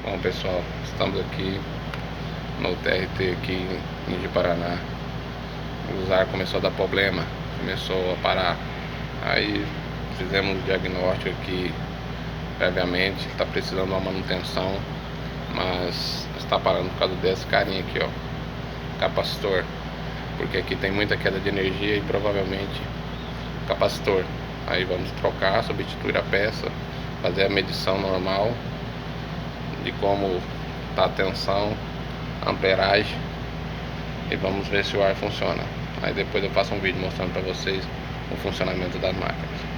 Bom pessoal, estamos aqui no TRT aqui em Ji-Paraná. O usar começou a dar problema, começou a parar. Aí fizemos o diagnóstico aqui previamente, está precisando de uma manutenção, mas está parando por causa desse carinha aqui, ó, capacitor, porque aqui tem muita queda de energia e provavelmente capacitor. Aí vamos trocar, substituir a peça, fazer a medição normal de como está a tensão, amperagem, e vamos ver se o ar funciona. Aí depois eu faço um vídeo mostrando para vocês o funcionamento das máquinas.